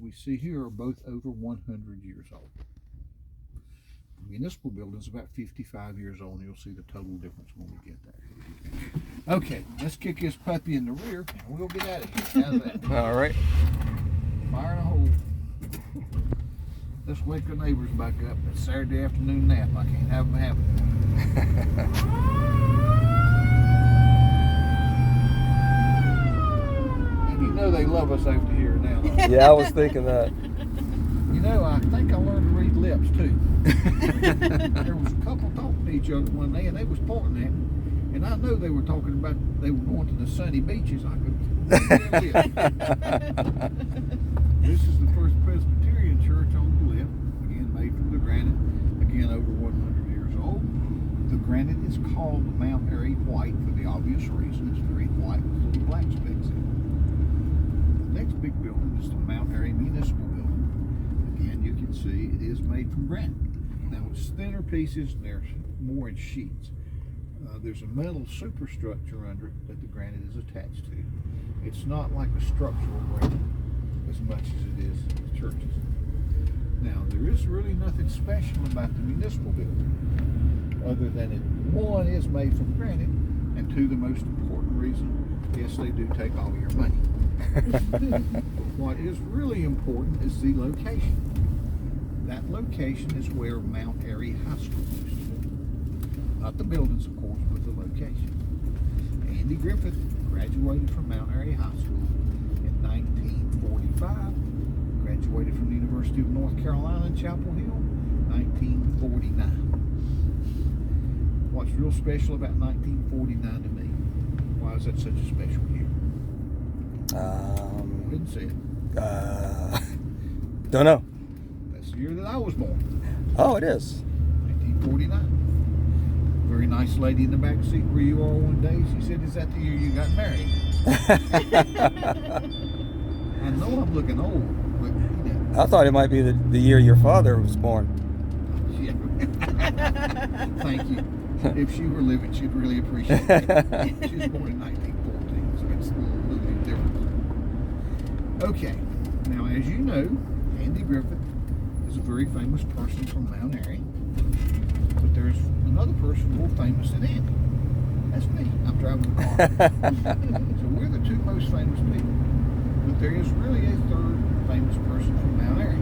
we see here are both over 100 years old. The municipal building is about 55 years old, and you'll see the total difference when we get there. Okay, let's kick this puppy in the rear, and we'll get at it. How's that? All right. Fire in a hole. Let's wake the neighbors back up. It's Saturday afternoon nap. I can't have them having it. And you know they love us over here now. Yeah, I was thinking that. You know, I think I learned to read lips too. There was a couple talking to each other one day, and they was pointing at me. And I know they were talking about they were going to the sunny beaches. I could read their lips. This is the first Presbyterian church on the left. Again, made from the granite. Again, over 100 years old. The granite is called Mount Airy white for the obvious reason. It's very white with little black specks in it. The next big building is the Mount Airy Municipal Building. Again, you can see it is made from granite. Now it's thinner pieces and there's more in sheets. There's a metal superstructure under it that the granite is attached to. It's not like a structural granite as much as it is the churches. Now there is really nothing special about the municipal building other than it, one, is made from granite, and two, the most important reason, yes, they do take all your money. But what is really important is the location. That location is where Mount Airy High School used to be. Not the buildings, of course, but the location. Andy Griffith graduated from Mount Airy High School in 1945. Graduated from the University of North Carolina in Chapel Hill, 1949. What's real special about 1949 to me? Why is that such a special year? Didn't say it. Don't know. That's the year that I was born. Oh, it is. 1949. Very nice lady in the back seat where you are one day. She said, "Is that the year you got married?" I know I'm looking old, but you know. I thought it might be the year your father was born. Yeah. Thank you. If she were living, she'd really appreciate it. She was born in 1914, so it's a little bit different. Okay. Now, as you know, Andy Griffith is a very famous person from Mount Airy. But there's another person more famous than Andy. That's me. I'm driving the car. So we're the two most famous people. But there is really a third famous person from Mount Airy.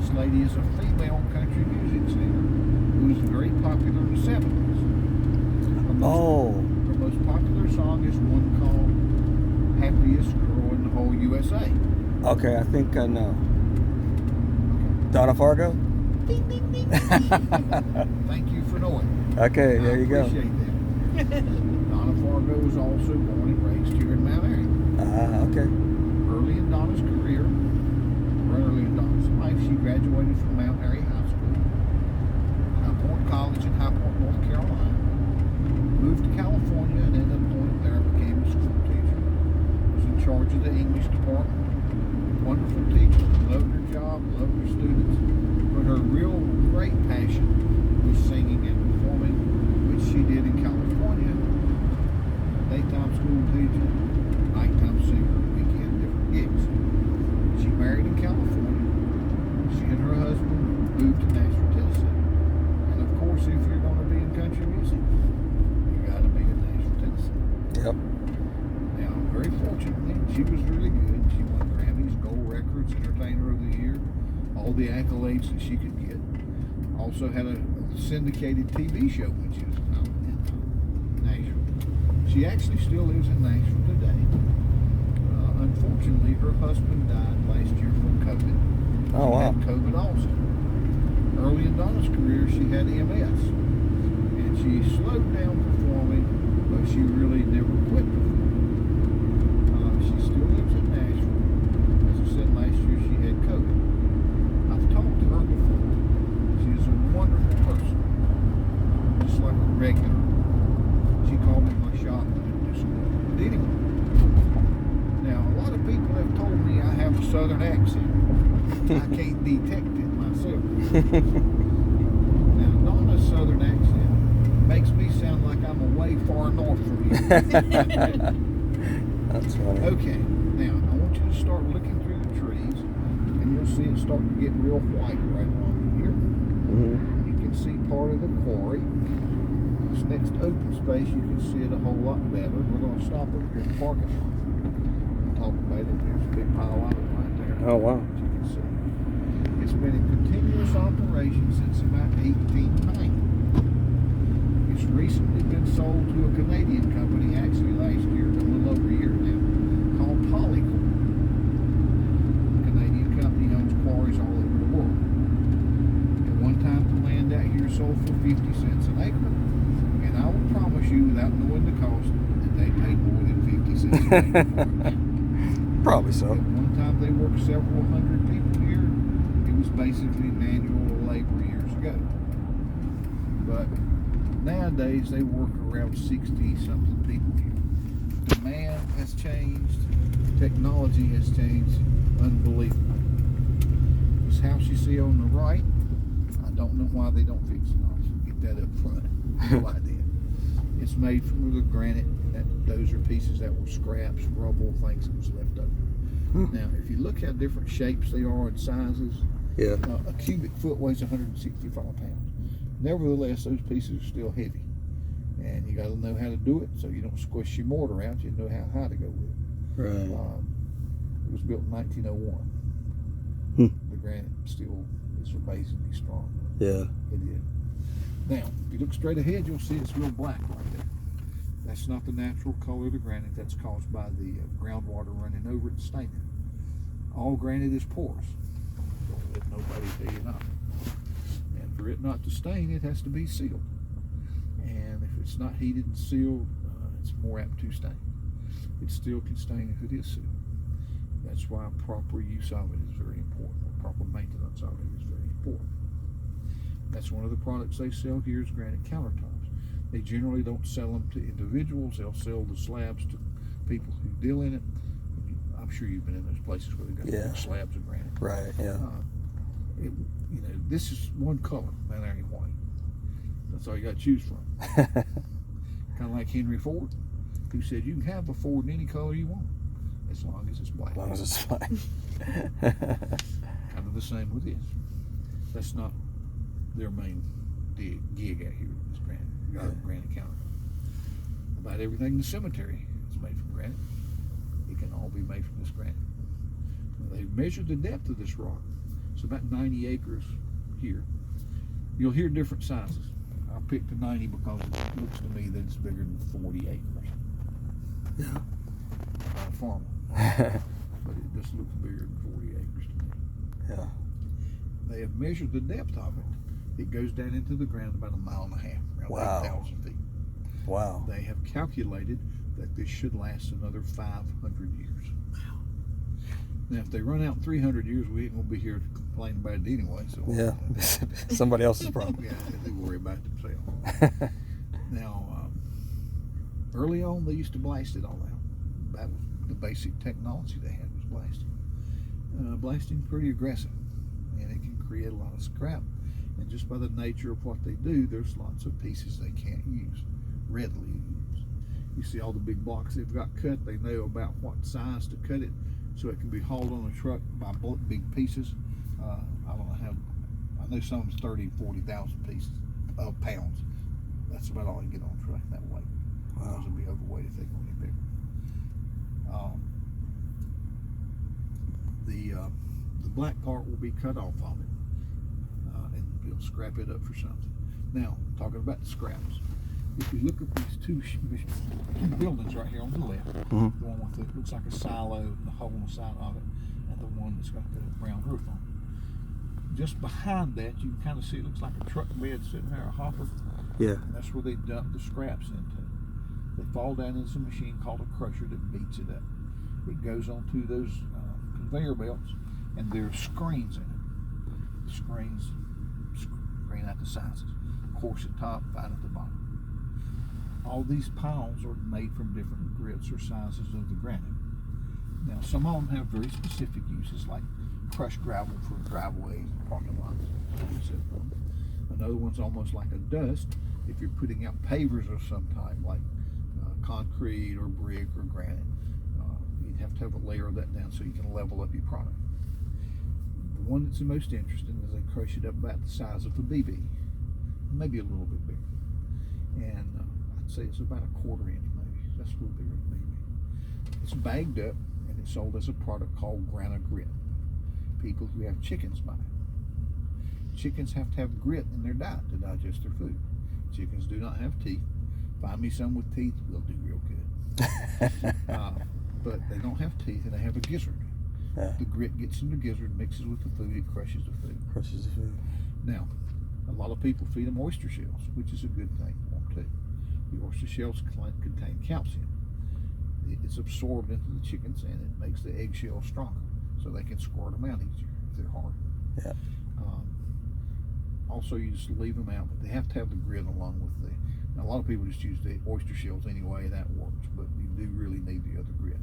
This lady is a female country music singer who was very popular in the 70s. Her most popular song is one called Happiest Girl in the Whole USA. Okay, I think I know. Donna Fargo? Ding, ding, ding. Thank you for knowing. Okay, there you go. I appreciate that. Donna Fargo was also born and raised here in Mount Airy. Okay. Early in Donna's career, or early in Donna's life, she graduated from Mount Airy High School, High Point College in High Point, North Carolina. Moved to California and ended up going there and became a school teacher. Was in charge of the English department. Wonderful teacher. Loved her job, loved her students. But her real great passion was singing and performing, which she did in California. Daytime school teacher, nighttime singer, weekend different gigs. She married in California. She and her husband moved to Nashville, Tennessee. And of course, if you're going to be in country music, you got to be in Nashville, Tennessee. Yep. Now, very fortunately, she was really good. She won Grammys, Gold Records, Entertainer of the Year, all the accolades that she could get. Also had a syndicated TV show when she was out in Nashville. She actually still lives in Nashville today. Unfortunately, her husband died last year from COVID. Oh, wow. She had COVID also. Early in Donna's career, she had MS. And she slowed down performing, but she really never quit performing. She still lives in Nashville. As I said, last year she had COVID. I've talked to her before. She is a wonderful person. Just like a regular. She called me in my shop and didn't do some work. But anyway. Now, a lot of people have told me I have a southern accent. I can't detect it myself. Now, Donna's southern accent makes me sound like I'm away far north from you. That's funny. Okay, now I want you to start looking through the trees see it starting to get real white right along here. You can see part of the quarry. This next open space, you can see it a whole lot better. We're going to stop up here in the parking lot and talk about it. There's a big pile of it right there. Oh, wow. As you can see. It's been in continuous operation since about 1890. It's recently been sold to a Canadian company, actually last year, a little over a year now, called Polycorp. The Canadian company owns quarries all over the world. At one time, the land out here sold for 50 cents an acre, and I will promise you, without knowing the cost, that they paid more than 50 cents an acre for it. Probably so. At one time, they worked several hundred people here. It was basically manual labor years ago. But nowadays, they work around 60-something people here. Demand has changed. Technology has changed. Unbelievable. This house you see on the right, I don't know why they don't fix it. I'll get that up front. No idea. It's made from the granite. Those are pieces that were scraps, rubble, things that was left over. Now, if you look how different shapes they are and sizes, Yeah. a cubic foot weighs 165 pounds. Nevertheless, those pieces are still heavy. And you got to know how to do it so you don't squish your mortar out. You know how high to go with it. Right. It was built in 1901. The granite still is amazingly strong. Yeah. It is. Now, if you look straight ahead, you'll see it's real black right there. That's not the natural color of the granite. That's caused by the groundwater running over it and staining it. All granite is porous. Don't let nobody tell you not. And for it not to stain, it has to be sealed. And if it's not heated and sealed, it's more apt to stain. It still can stain if it is sealed. That's why proper use of it is very important. Proper maintenance of it is very important. That's one of the products they sell here is granite countertops. They generally don't sell them to individuals. They'll sell the slabs to people who deal in it. I'm sure you've been in those places where they've got big slabs of granite. Right, yeah. This is one color, Mount Airy white. That's all you got to choose from. Kind of like Henry Ford, who said you can have a Ford in any color you want, as long as it's black. As long as it's black. Kind of the same with this. That's not their main gig out here with this granite. You got a granite counter. About everything in the cemetery is made from granite. It can all be made from this granite. Now, they've measured the depth of this rock. It's about 90 acres here. You'll hear different sizes. I picked a 90 because it looks to me that it's bigger than 40 acres. Yeah. I'm not a farmer. But it just looks bigger than 40 acres to me. Yeah. They have measured the depth of it. It goes down into the ground about 1.5 miles, around 8,000 feet. Wow. They have calculated that this should last another 500 years. Now, if they run out in 300 years, we ain't gonna be here to complain about it anyway. So yeah, somebody else's problem. Yeah, they worry about themselves. Now, early on, they used to blast it all out. That was the basic technology they had was blasting. Blasting's pretty aggressive, and it can create a lot of scrap. And just by the nature of what they do, there's lots of pieces they can't readily use. You see all the big blocks they've got cut. They know about what size to cut it, so it can be hauled on a truck by big pieces. I don't know how. I know some of them's 30, 40,000 pieces of pounds. That's about all you can get on a truck that weight. Wow. Those will be overweight if they go any bigger. The black part will be cut off of it, and we'll scrap it up for something. Now, talking about the scraps. If you look at these two buildings right here on the left, the one with the looks like a silo and the hole on the side of it, and the one that's got the brown roof on it. Just behind that, you can kind of see it looks like a truck bed sitting there, a hopper. Yeah. And that's where they dump the scraps into. They fall down into a machine called a crusher that beats it up. It goes onto those conveyor belts, and there's screens in it. The screens screen out the sizes. Coarse at top, fine at the bottom. All these piles are made from different grits or sizes of the granite. Now, some of them have very specific uses, like crushed gravel for driveways and parking lots. Another one's almost like a dust if you're putting out pavers of some type, like concrete or brick or granite. You'd have to have a layer of that down so you can level up your product. The one that's the most interesting is they crush it up about the size of a BB, maybe a little bit bigger. And I'd say it's about a quarter inch, maybe. That's a little bigger than BB. It's bagged up and it's sold as a product called Grana Grit. People who have chickens buy it. Chickens have to have grit in their diet to digest their food. Chickens do not have teeth. Find me some with teeth, they'll do real good. But they don't have teeth and they have a gizzard. Yeah. The grit gets in the gizzard, mixes with the food, it crushes the food. Crushes the food. Now, a lot of people feed them oyster shells, which is a good thing for them too. The oyster shells contain calcium. It's absorbed into the chickens and it makes the eggshells stronger, so they can squirt them out easier if they're hard. Yeah. Also, you just leave them out, but they have to have the grit along with the. Now, a lot of people just use the oyster shells anyway, that works, but you do really need the other grit.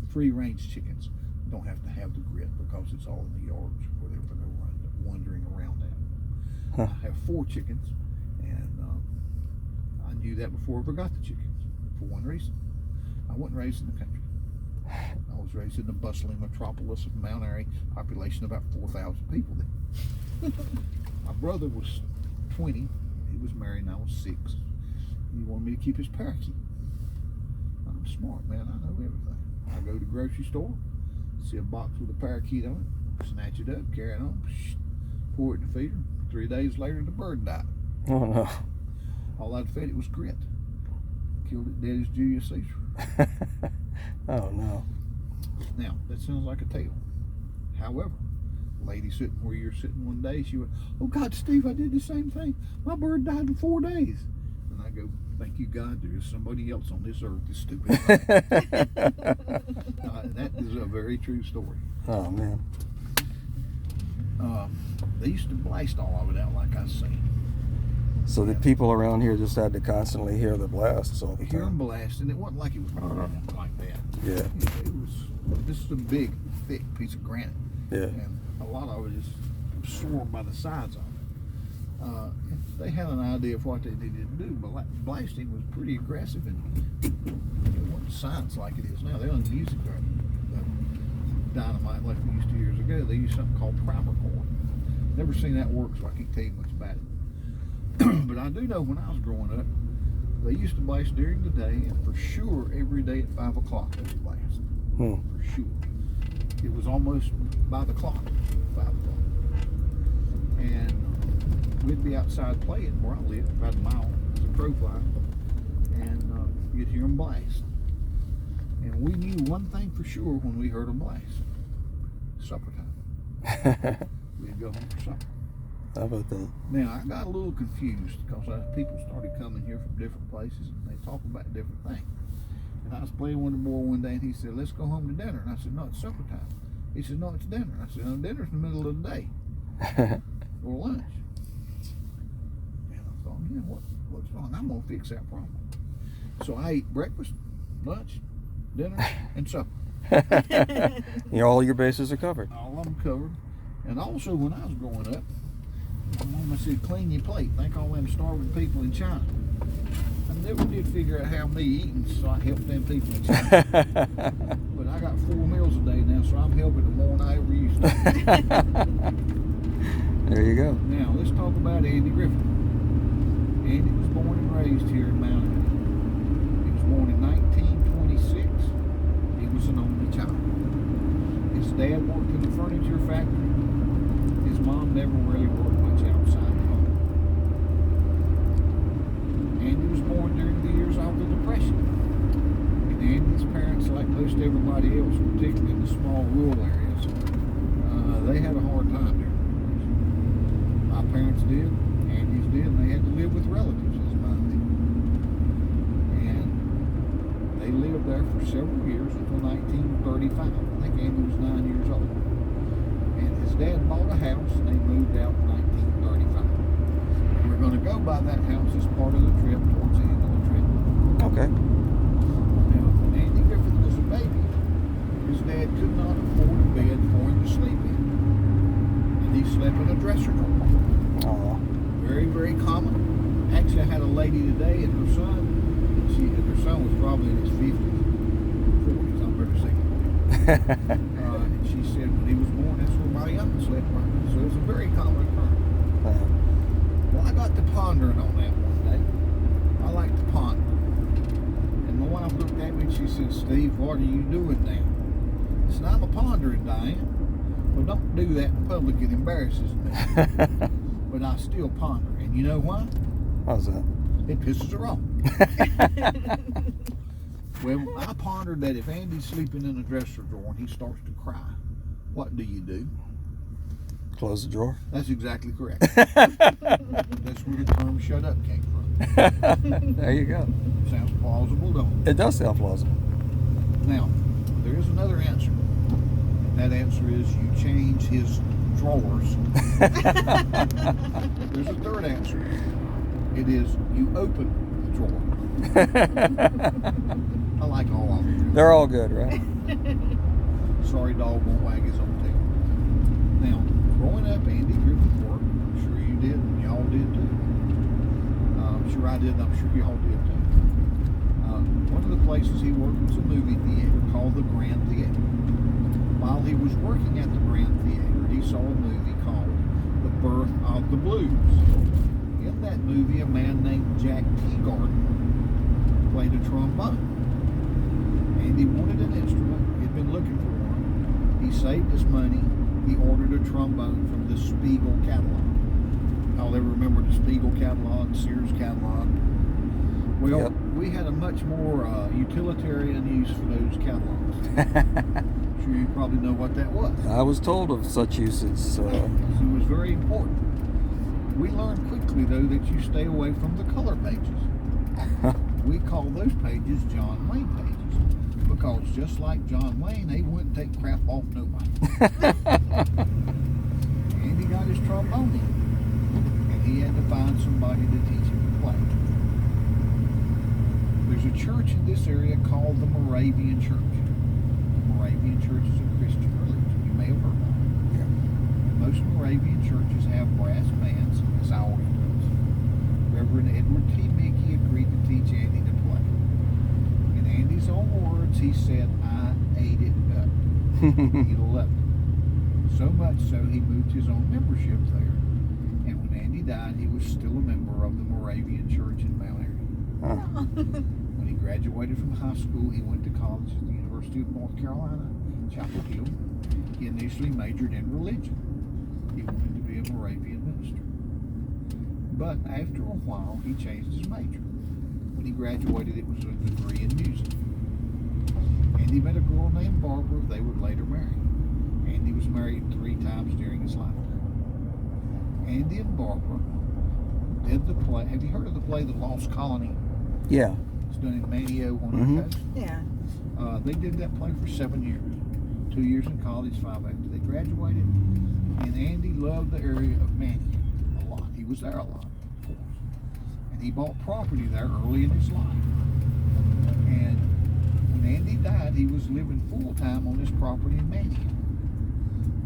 Free-range chickens don't have to have the grit because it's all in the yards where they're wandering around at. Huh. I have 4 chickens, and I knew that before I ever got the chickens, for one reason. I wasn't raised in the country. I was raised in the bustling metropolis of Mount Airy, population of about 4,000 people there. My brother was 20. He was married and I was 6. He wanted me to keep his parakeet. I'm smart, man. I know everything. I go to the grocery store, see a box with a parakeet on it, snatch it up, carry it home, pour it in the feeder. 3 days later, the bird died. Oh no. All I'd fed it was grit. Killed it dead as Julius Caesar. Oh no. Now, that sounds like a tale. However, lady sitting where you're sitting one day, she went, "Oh God, Steve, I did the same thing. My bird died in 4 days." And I go, "Thank you, God, there is somebody else on this earth that's stupid." That is a very true story. Oh man. They used to blast all of it out like I was saying. So the people around here just had to constantly hear the blasts all the Hear them time. blast, and it wasn't like it was like that. Yeah. It was. This is a big, thick piece of granite. Yeah. And a lot of it is absorbed by the sides of it. They had an idea of what they needed to do, but blasting was pretty aggressive, and it wasn't science like it is now. They don't use dynamite like we used to years ago. They use something called primer corn. Never seen that work, so I can't tell you much about it. But I do know when I was growing up, they used to blast during the day, and for sure every day at 5 o'clock they would blast. For sure. It was almost by the clock, 5 o'clock. And we'd be outside playing where I live, about a mile as a crow fly, and you'd hear them blast. And we knew one thing for sure when we heard them blast: supper time. We'd go home for supper. How about that? Now, I got a little confused because people started coming here from different places and they talk about different things. And I was playing with the boy one day and he said, "Let's go home to dinner." And I said, "No, it's supper time." He said, "No, it's dinner." I said, "No, dinner's in the middle of the day or lunch." And I thought, yeah, what's wrong? I'm going to fix that problem. So I ate breakfast, lunch, dinner, and supper. All your bases are covered. All of them covered. And also, when I was growing up, my mama said, "Clean your plate." Think all them starving people in China. I never did figure out how me eating, so I helped them people in China. But I got 4 meals a day now, so I'm helping them more than I ever used to. There you go. Now, let's talk about Andy Griffin. Andy was born and raised here in Mount Airy. He was born in 1926. He was an only child. His dad worked in a furniture factory. His mom never really worked much outside the home. Andy was born during the years of the Depression. And Andy's parents, like most everybody else, particularly in the small rural areas, they had a hard time during the Depression. My parents did, Andy's did, and they had to live with relatives as mine did. And they lived there for several years until 1935. I think Andy was 9 years old. And his dad bought a house and they moved out in 1935. We're going to go by that house as part of the trip towards the end of the trip. Okay. Now, when Andy Griffith was a baby, his dad could not afford a bed for him to sleep in. And he slept in a dresser drawer. Oh. Very, very common. Actually, I had a lady today and her son, and her son was probably in his 50s, 40s, I'm better saying. And she said when he was born, that's where my youngest pondering on that one day. I like to ponder. And my wife looked at me and she said, Steve, what are you doing now? I said, I'm a pondering, Diane. Well, don't do that in public. It embarrasses me. But I still ponder. And you know why? How's that? It pisses her off. Well, I pondered that if Andy's sleeping in a dresser drawer and he starts to cry, what do you do? Close the drawer. That's exactly correct. That's where the term shut up came from. There you go. Sounds plausible, don't it? It does sound plausible. Now, there is another answer. And that answer is you change his drawers. There's a third answer. It is you open the drawer. I like all of them. They're all good, right? Sorry, dog won't wag his own tail. Now, growing up, Andy grew with work. I'm sure you did, and y'all did too. I'm sure I did, and I'm sure y'all did too. One of the places he worked was a movie theater called the Grand Theater. While he was working at the Grand Theater, he saw a movie called The Birth of the Blues. In that movie, a man named Jack Teagarden played a trombone. And he wanted an instrument. He'd been looking for one. He saved his money. He ordered a trombone from the Spiegel catalog. I'll ever remember the Spiegel catalog, Sears catalog. Well, Yep. we had a much more utilitarian use for those catalogs. I'm sure you probably know what that was. I was told of such usage, so It was very important. We learned quickly, though, that you stay away from the color pages. We call those pages John Wayne pages. Because just like John Wayne, they wouldn't take crap off nobody. And he got his trombone in. And he had to find somebody to teach him to play. There's a church in this area called the Moravian Church. The Moravian Church is a Christian religion. You may have heard of it. yeah. Most Moravian churches have brass bands, as ours does. Reverend Edward T. Mickey agreed to teach Andy to play. In Andy's own words, he said, I ate it up. He loved it. So much so, he moved his own membership there. And when Andy died, he was still a member of the Moravian Church in Mount Airy. Huh. When he graduated from high school, he went to college at the University of North Carolina, Chapel Hill. He initially majored in religion. He wanted to be a Moravian minister. But after a while, he changed his major. When he graduated, it was a degree in music. Andy met a girl named Barbara. They would later marry. Andy was married 3 times during his lifetime. Andy and Barbara did the play. Have you heard of the play The Lost Colony? Yeah. It's done in Manio on Mhm. the coast. Yeah. They did that play for 7 years. 2 years in college, 5 after they graduated. And Andy loved the area of Manio a lot. He was there a lot, of course. And he bought property there early in his life. And when Andy died, he was living full time on his property in Manio.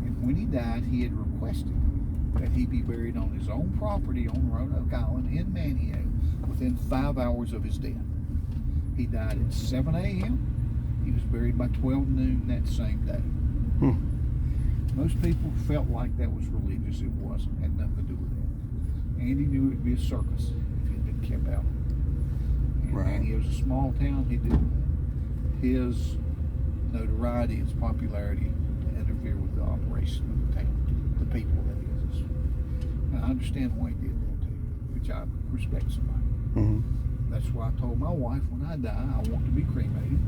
And when he died, he had requested that he be buried on his own property on Roanoke Island in Manio within 5 hours of his death. He died at 7 a.m. He was buried by 12 noon that same day. Most people felt like that was religious. It wasn't. Had nothing to do with it. Andy knew it would be a circus if it had been kept out. And Right. Andy was a small town. He didn't his notoriety, his popularity to interfere with the operation of the town, the people that is. And I understand why he did that too, which I respect somebody. Mm-hmm. That's why I told my wife when I die, I want to be cremated.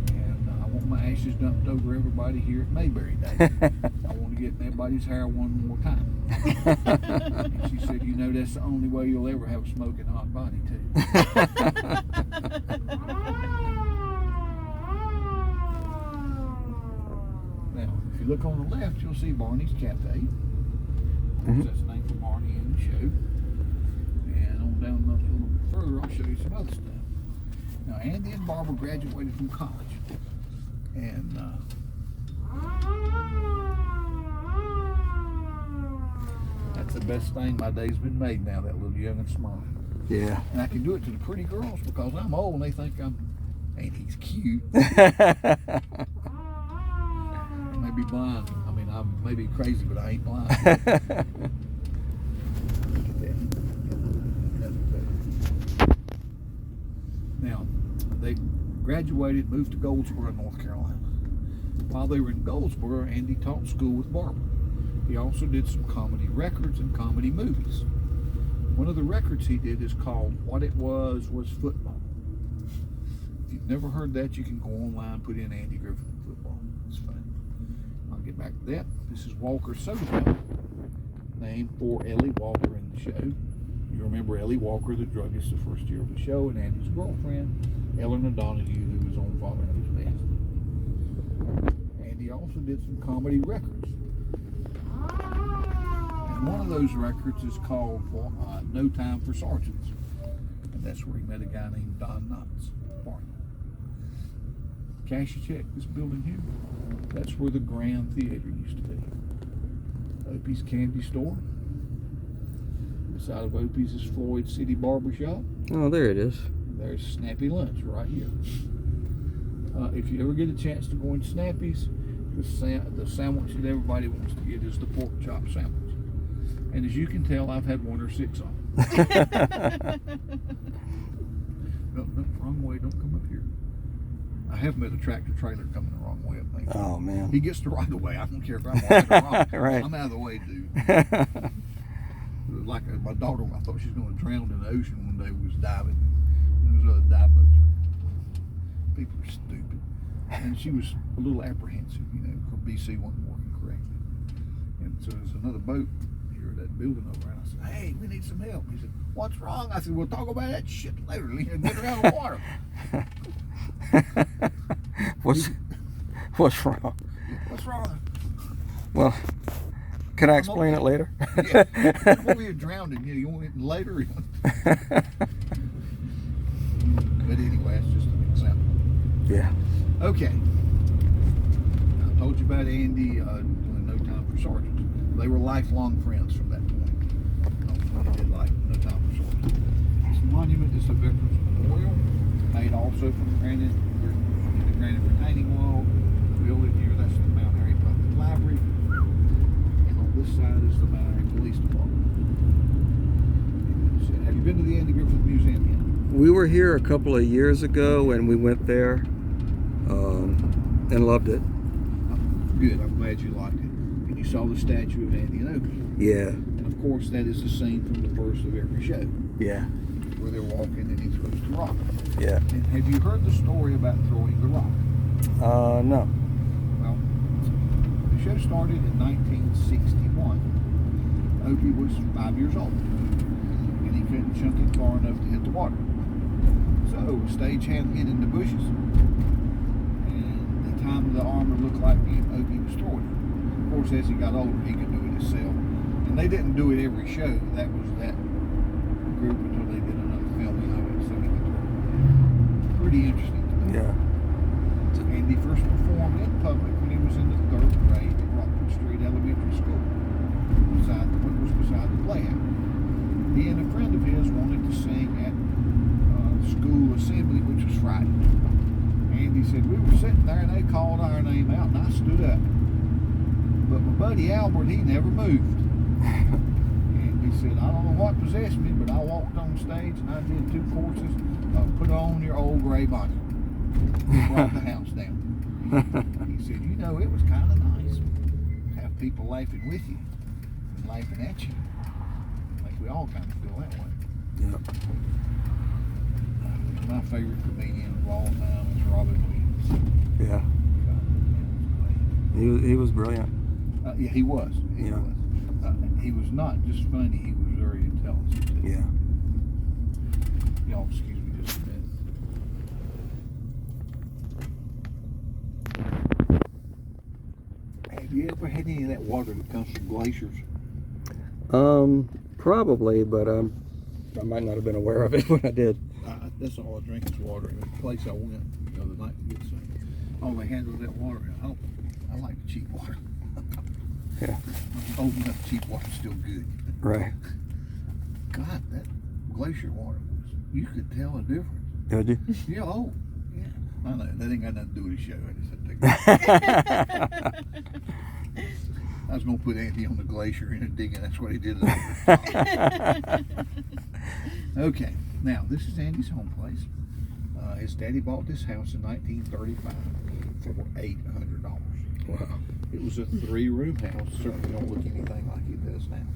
And I want my ashes dumped over everybody here at Mayberry Day. I want to get in everybody's hair one more time. And she said, you know, that's the only way you'll ever have a smoking hot body, too. Now, if you look on the left, you'll see Barney's Cafe. Mhm. That's the name for Barney in the show. And on down a little bit further, I'll show you some other stuff. Now, Andy and Barbara graduated from college. And that's the best thing. My day's been made now, that little young and smart. Yeah. And I can do it to the pretty girls because I'm old and they think ain't he's cute. I may be blind. I mean, I may be crazy, but I ain't blind. Look at that. they graduated, moved to Goldsboro, North Carolina. While they were in Goldsboro, Andy taught school with Barbara. He also did some comedy records and comedy movies. One of the records he did is called What It Was Football. If you've never heard that, you can go online, put in Andy Griffith Football. It's fun. I'll get back to that. This is Walker Soda Pop, named for Ellie Walker in the show. You remember Ellie Walker, the druggist, the first year of the show, and Andy's girlfriend, Eleanor Donahue, who was on Father Knows Best. Andy also did some comedy records. And one of those records is called No Time for Sergeants. And that's where he met a guy named Don Knotts. Cash check, this building here, that's where the Grand Theater used to be. Opie's Candy Store. Beside of Opie's is Floyd City Barbershop. Oh, there it is. There's Snappy Lunch right here. If you ever get a chance to go in Snappy's, the sandwich that everybody wants to get is the pork chop sandwich. And as you can tell, I've had 1 or 6 on. No, wrong way, don't come up here. I have met a tractor trailer coming the wrong way up there. Oh, man. He gets the right of way. I don't care if I'm right or wrong. Right. I'm out of the way, dude. Like my daughter, I thought she was going to drown in the ocean one day. We was diving. And there was other dive boats around. People are stupid. And she was a little apprehensive, you know, her BC wasn't working correctly. And so there's another boat here at that building over there. And I said, hey, we need some help. He said, what's wrong? I said, we'll talk about that shit later. Get her out of the water. What's wrong? What's wrong? Well, can I explain it later? Yeah, I'm over here drowning. You want it later? But anyway, that's just an example. Yeah. Okay. I told you about Andy doing No Time for Sergeants. They were lifelong friends from that point. They did like No Time for Sergeants. This monument is a Veterans Memorial, made also from the granite retaining wall. We live here, that's the Mount Airy Public Library. And on this side is the Mount Airy Police Department. Have you been to the Andy Griffith Museum yet? We were here a couple of years ago and we went there and loved it. Good, I'm glad you liked it. And you saw the statue of Andy and Opie. Yeah. And of course, that is the scene from the first of every show. Yeah. Where they're walking and he throws the rock. Yeah. And have you heard the story about throwing the rock? No. Well, the show started in 1961. Opie was 5 years old. And he couldn't chunk it far enough to hit the water. So a stagehand hid in the bushes. And the time the armor looked like Opie was throwing it. Of course, as he got older, he could do it himself. And they didn't do it every show. That was that group until they did another filming of it, so he could throw it. Pretty interesting to me. Yeah. Andy first performed in public when he was in the 3rd grade at Rockford Street Elementary School, beside the playhouse. He and a friend of his wanted to sing at school assembly, which was Friday. Andy said, we were sitting there and they called our name out and I stood up. But my buddy Albert, he never moved. And he said, I don't know what possessed me, but I walked on stage and I did 2 courses of Put On Your Old Gray Bonnet. Brought the house down. He said, you know, it was kind of nice to have people laughing with you and laughing at you. I think we all kind of feel that way. Yeah. My favorite comedian of all time is Robin Williams. Yeah. He was brilliant. Yeah, he was. He was. He was not just funny, he was very intelligent too. Yeah. Y'all excuse me just a minute. Have you ever had any of that water that comes from glaciers? Probably, but I might not have been aware of it when I did. That's all I drink is water. The place I went the other night to get some, all they had was that water. I like the cheap water. Yeah. Old enough cheap water's still good. Right. God, that glacier water you could tell a difference. Did you? Yeah, yeah. I know, that ain't got nothing to do with the show. I just had to take it. I was going to put Andy on the glacier and digging. That's what he did. Okay, now this is Andy's home place. his daddy bought this house in 1935 for $800. Wow. It was a 3-room house. Certainly don't look anything like it does now.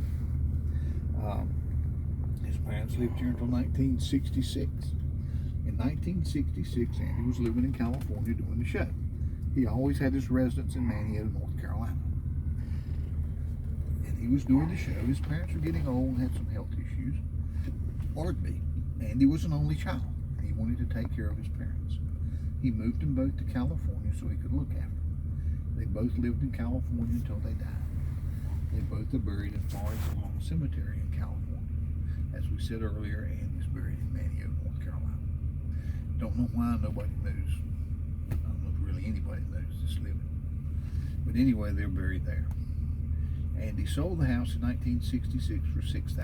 His parents lived here until 1966. In 1966, Andy was living in California doing the show. He always had his residence in Manio, North Carolina. And he was doing the show. His parents were getting old and had some health issues. Pardon me. Andy was an only child. He wanted to take care of his parents. He moved them both to California so he could look after them. They both lived in California until they died. They both are buried in Forest Lawn Cemetery in California. As we said earlier, Andy's buried in Manio, North Carolina. Don't know why nobody knows. I don't know if really anybody knows this living. But anyway, they're buried there. Andy sold the house in 1966 for $6,000,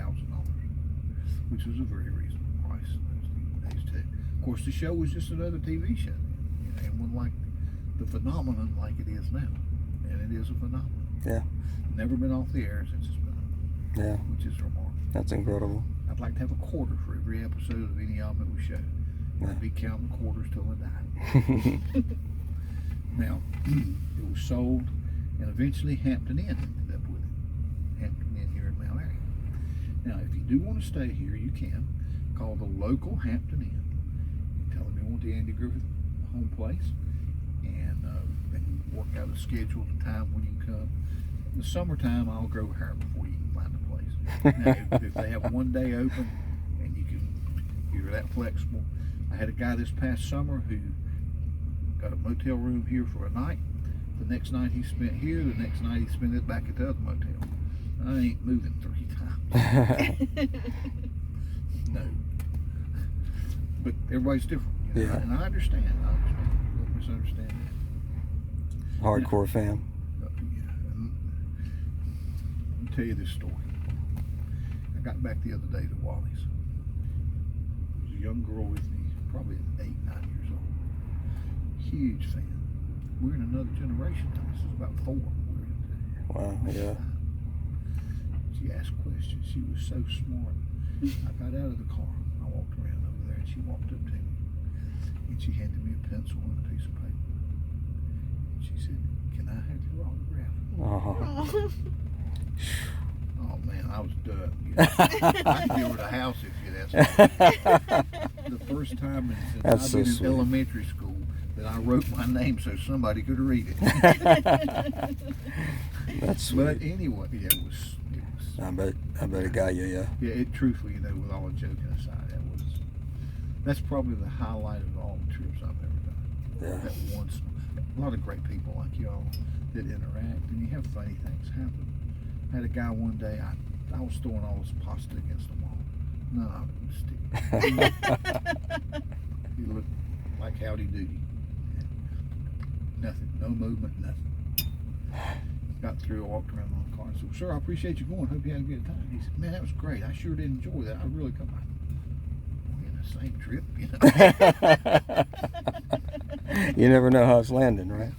which was a very reasonable price in those days too. Of course, the show was just another TV show. You know, it wasn't like the phenomenon like it is now, and it is a phenomenon. Yeah. Never been off the air since it's been on. Yeah. Which is remarkable. That's incredible. I'd like to have a quarter for every episode of any of them that we show. I'd be counting quarters till I die. Now, it was sold, and eventually Hampton Inn ended up with it. Hampton Inn here in Mount Airy. Now, if you do want to stay here, you can call the local Hampton Inn. You tell them you want the Andy Griffith home place, and they can work out a schedule and time when you can come. In the summertime, I'll grow hair before you can find a place. Now, if they have one day open and you're that flexible. I had a guy this past summer who got a motel room here for a night. The next night he spent here, the next night he spent it back at the other motel. I ain't moving 3 times. No. But everybody's different. You know? Yeah. And I understand. Don't misunderstand that. Hardcore fan. Let me tell you this story. I got back the other day to Wally's. There was a young girl with me, probably 8, 9 years old. Huge fan. We're in another generation now. This is about 4. Wow, yeah. She asked questions. She was so smart. I got out of the car. I walked around over there and she walked up to me. And she handed me a pencil and a piece of paper. And she said, "Can I have your autograph?" Oh man, I was done. You know? I could give her the house if you'd asked me. The first time since That's I've so been sweet. in elementary school that I wrote my name so somebody could read it. That's sweet. But anyway, yeah, it was. I bet it got you, yeah. Yeah, it truthfully, with all the joking aside, that's probably the highlight of all the trips I've ever done. Yeah. That once, a lot of great people like y'all that interact, and you have funny things happen. I had a guy one day, I was throwing all this pasta against the wall. None of it was sticking. He looked like Howdy Doody. Nothing, no movement, nothing. Got through, I walked around my car and said, "Sir, I appreciate you going. Hope you had a good time." He said, "Man, that was great. I sure did enjoy that. I really come back." We're in the same trip, you know. You never know how it's landing, right?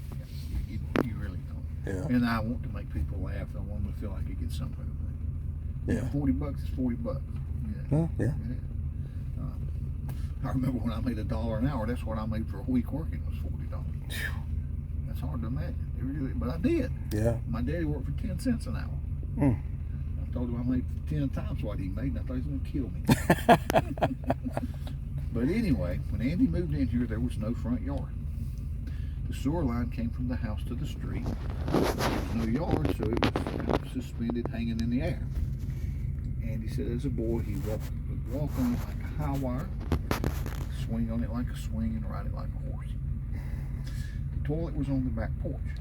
You really don't. Yeah. And I want to make people laugh. I want them to feel like they get something out of it. Yeah. $40 is $40. Yeah. Oh, yeah. I remember when I made $1 an hour. That's what I made for a week working was $40. That's hard to imagine. It really, but I did. Yeah. My daddy worked for 10 cents an hour. Mm. I told him I made 10 times what he made, and I thought he was going to kill me. But anyway, when Andy moved in here, there was no front yard. The sewer line came from the house to the street. There was no yard, so it was kind of suspended, hanging in the air. Andy said as a boy, he would walk on it like a high wire, swing on it like a swing, and ride it like a horse. The toilet was on the back porch.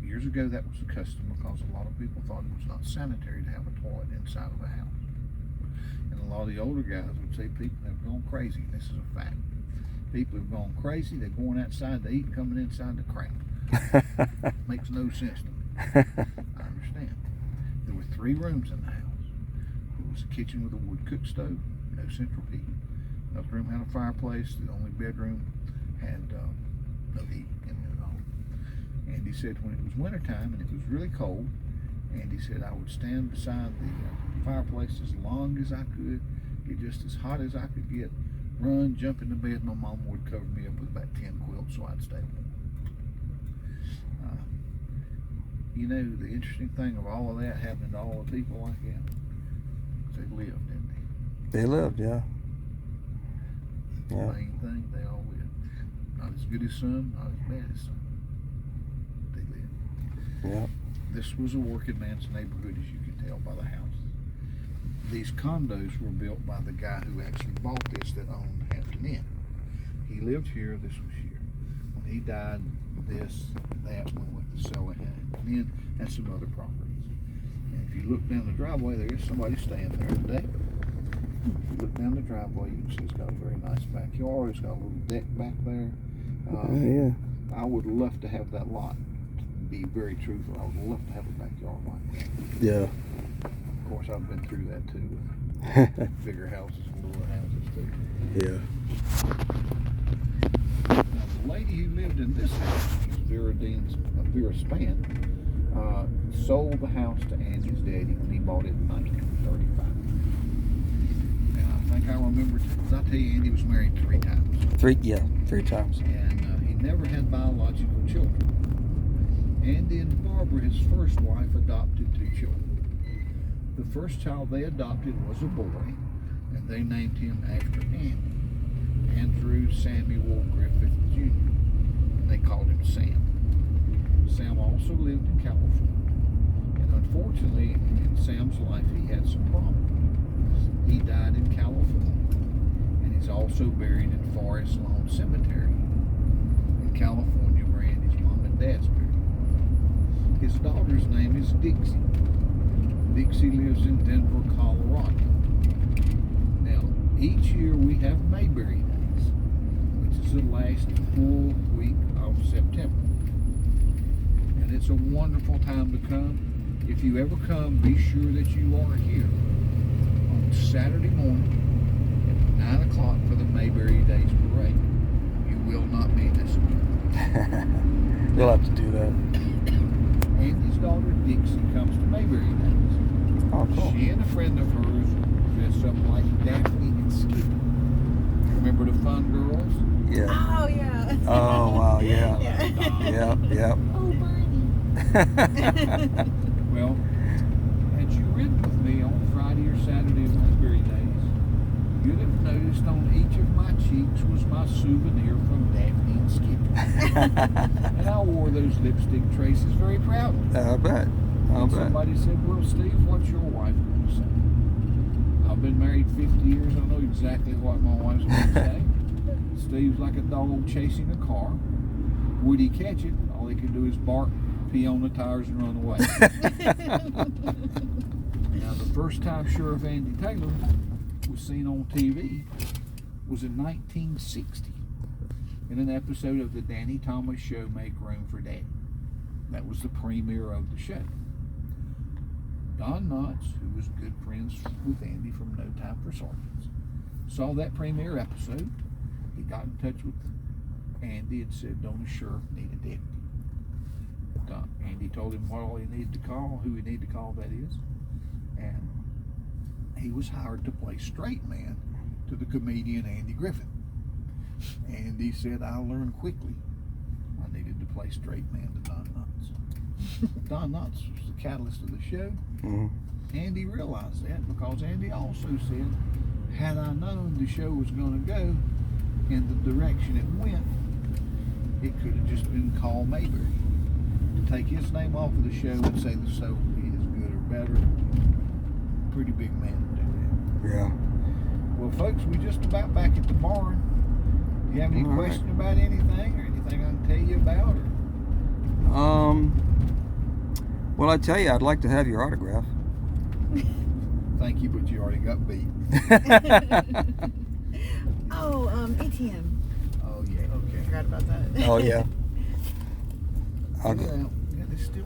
Years ago, that was the custom because a lot of people thought it was not sanitary to have a toilet inside of a house. And a lot of the older guys would say people have gone crazy. This is a fact. People have gone crazy. They're going outside to eat and coming inside to crap. Makes no sense to me. I understand. There were 3 rooms in the house. There was a kitchen with a wood cook stove, no central heat. Another room had a fireplace. The only bedroom had no heat in it at all. Andy said when it was wintertime and it was really cold, Andy said I would stand beside the fireplace as long as I could, get just as hot as I could get, run, jump in the bed. My mom would cover me up with about 10 quilts so I'd stay warm. You know, the interesting thing of all of that happening to all the people like that, they lived, didn't they? They lived, yeah. The main thing, they all lived. Not as good as some, not as bad as some. They lived. Yeah. This was a working man's neighborhood, as you can tell by the houses. These condos were built by the guy who actually bought this that owned Hampton Inn. He lived here, this was here. When he died, this, that, we went to sell it, Hampton Inn, and some other properties. And if you look down the driveway, there is somebody staying there today. If you look down the driveway, you can see it's got a very nice backyard. It's got a little deck back there. Yeah. I would love to have that lot. To be very truthful, I would love to have a backyard like that. Yeah. Of course, I've been through that too, with bigger houses and little houses too. Yeah. Now, the lady who lived in this house, Vera Spann, sold the house to Andy's daddy when he bought it in 1935. And I think I remember, because I tell you, Andy was married 3 times. 3 times. And he never had biological children. Andy and Barbara, his first wife, adopted 2 children. The first child they adopted was a boy, and they named him after Andy, Andrew Samuel Griffith Jr. And they called him Sam. Sam also lived in California, and unfortunately, in Sam's life, he had some problems. He died in California, and he's also buried in Forest Lawn Cemetery in California, where Andy's mom and dad's buried. His daughter's name is Dixie. Dixie lives in Denver, Colorado. Now, each year we have Mayberry Days, which is the last full week of September. And it's a wonderful time to come. If you ever come, be sure that you are here on Saturday morning at 9 o'clock for the Mayberry Days Parade. You will not be disappointed. You'll have to do that. Andy's daughter Dixie comes to Mayberry Days. Oh, cool. She and a friend of hers dress up like Daphne and Skippy. Remember the Fun Girls? Yeah. Oh, yeah. Oh, wow, yeah. Yeah. Yep. Oh, Barney. Well, had you ridden with me on Friday or Saturday of Mayberry Days, you'd have noticed on each of my cheeks was my souvenir from Daphne and Skippy. And I wore those lipstick traces very proudly. I bet. I'll bet. Somebody said, well, Steve, what's your wife going to say? I've been married 50 years. I know exactly what my wife's going to say. Steve's like a dog chasing a car. Would he catch it? All he could do is bark, pee on the tires, and run away. Now, the first time Sheriff Andy Taylor was seen on TV was in 1960 in an episode of the Danny Thomas Show, Make Room for Daddy. That was the premiere of the show. Don Knotts, who was good friends with Andy from No Time for Sergeants, saw that premiere episode. He got in touch with Andy and said, don't a sheriff need a deputy? Andy told him what all he needed to call, who he needed to call, that is. And he was hired to play straight man to the comedian Andy Griffith. Andy said, I learned quickly I needed to play straight man to Don Knotts. Don Knotts was the catalyst of the show. Mm-hmm. Andy realized that because Andy also said, had I known the show was going to go in the direction it went, it could have just been called Mayberry. To take his name off of the show and say the show is good or better, pretty big man to do that. Yeah. Well, folks, we're just about back at the barn. Do you have any All right. question about anything or anything I can tell you about? Or? Well, I tell you, I'd like to have your autograph. Thank you, but you already got beat. Oh, ATM. Oh, yeah, okay. Forgot about that. Oh, yeah. I'll go. Yeah, they still